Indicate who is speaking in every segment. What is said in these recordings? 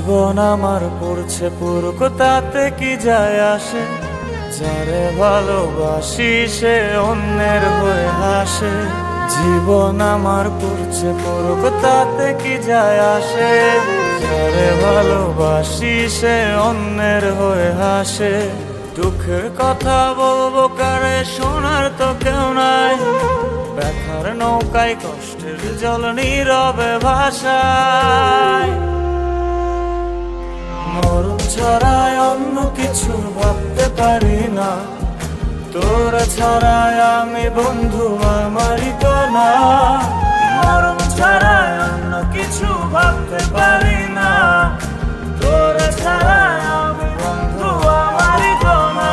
Speaker 1: জীবন আমার পড়ছে পুরুক তাতে কি যায় আসে, যারে ভালোবাসি সে অন্যের হয়ে হাসে। জীবন আমার পড়ছে পুরুক তাতে কি যায় আসে, যারে ভালোবাসি সে অন্যের হয়ে হাসে। দুঃখের কথা বলবো কারে, শোনার তো কেউ নাই, ব্যথার নৌকায় কষ্টের জল নীরবে ভাষায়। মরণ ছাড়ায় অন্য কিছু ভাবতে পারি না, তোরা ছাড়ায় আমি বন্ধু আমারই তো না। মরণ ছাড়ায় অন্য কিছু ভাবতে পারি না, তোরা ছাড়ায় আমি বন্ধু আমারই তো না।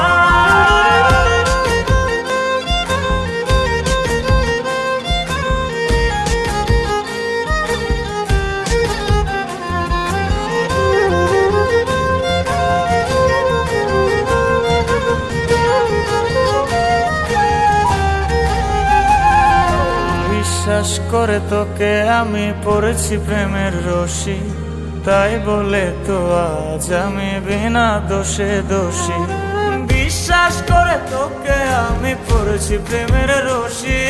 Speaker 1: বিশ্বাস করে তোকে আমি পড়েছি প্রেমের রশি, তাই বলে তো আজ আমি বিনা দোষে দোষী। বিশ্বাস করে তোকে আমি পড়েছি প্রেমের রশি,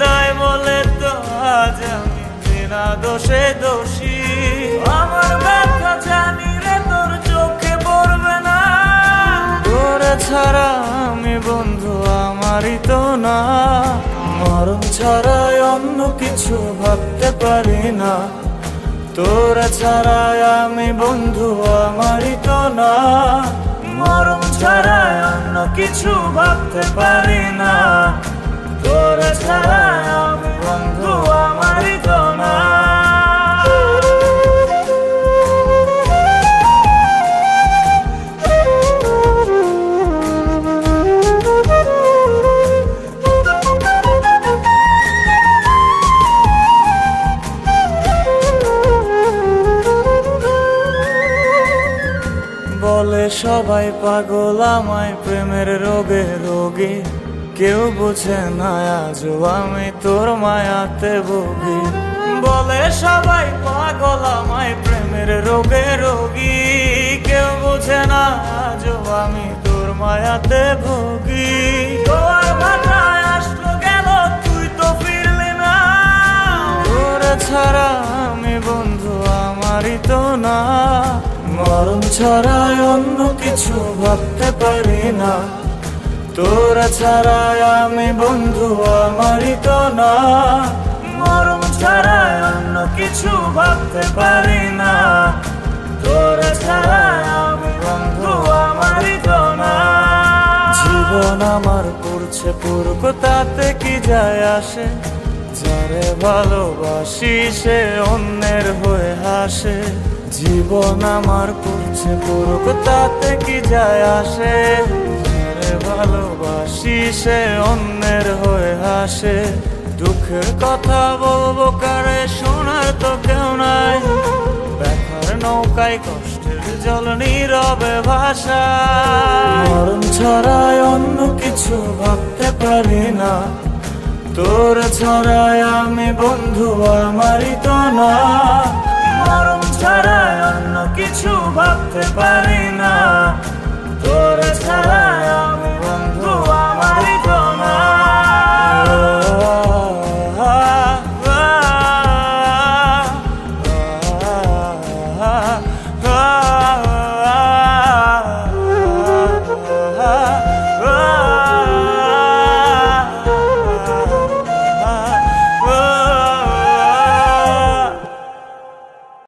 Speaker 1: তাই বলে তো আজ আমি বিনা দোষে দোষী। আমার ব্যথা জানি রে তোর চোখে পড়বে না, তোরে ছাড়া আমি বন্ধু আমারই তো না। মরণ ছাড়াই অন্য কিছু ভাবতে পারি না, তোরা ছাড়াই আমি বন্ধু আমারই তো না। মরণ ছাড়াই অন্য কিছু ভাবতে পারি না, তোরা ছাড়াই আমি বন্ধু আমারই তো না। বলে সবাই পাগল আমায় প্রেমের রোগে রোগী, কেউ বোঝে না আজও আমি তোর মায়াতে ভোগী। বলে সবাই পাগল আমায় প্রেমের রোগে রোগী, কেউ বোঝে না আজও আমি তোর মায়াতে ভোগী। তোর ভাষায় আসলো গেল তুই তো ফিরলি না, তোর ছাড়া আমি বন্ধু আমারই তো না। মরণ ছাড়াই অন্য কিছু ভাবতে পারি না, তোরা ছাড়াই আমি বন্ধু আমারই তো না। মরণ ছাড়াই অন্য কিছু ভাবতে পারি না, তোরা ছাড়াই আমি বন্ধু আমারই তো না। জীবন আমার পড়ছে পুরুক তাতে কি যায় আসে, যারে ভালোবাসি সে অন্যের হয়ে হাসে। জীবন আমার পড়ছে পুরুক তাতে কি যায় আসে, যারে ভালোবাসি সে অন্যের হয়ে হাসে। দুঃখের কথা বলবো কারে, শোনার তো কেউ নাই, ব্যথার নৌকায় কষ্টের জল নীরবে ভাষায়। মরণ ছাড়াই অন্য কিছু ভাবতে পারি না, তোর ছাড়াই আমি বন্ধু আমারই তো না। মরণ ছাড়াই অন্য কিছু ভাবতে পারি না,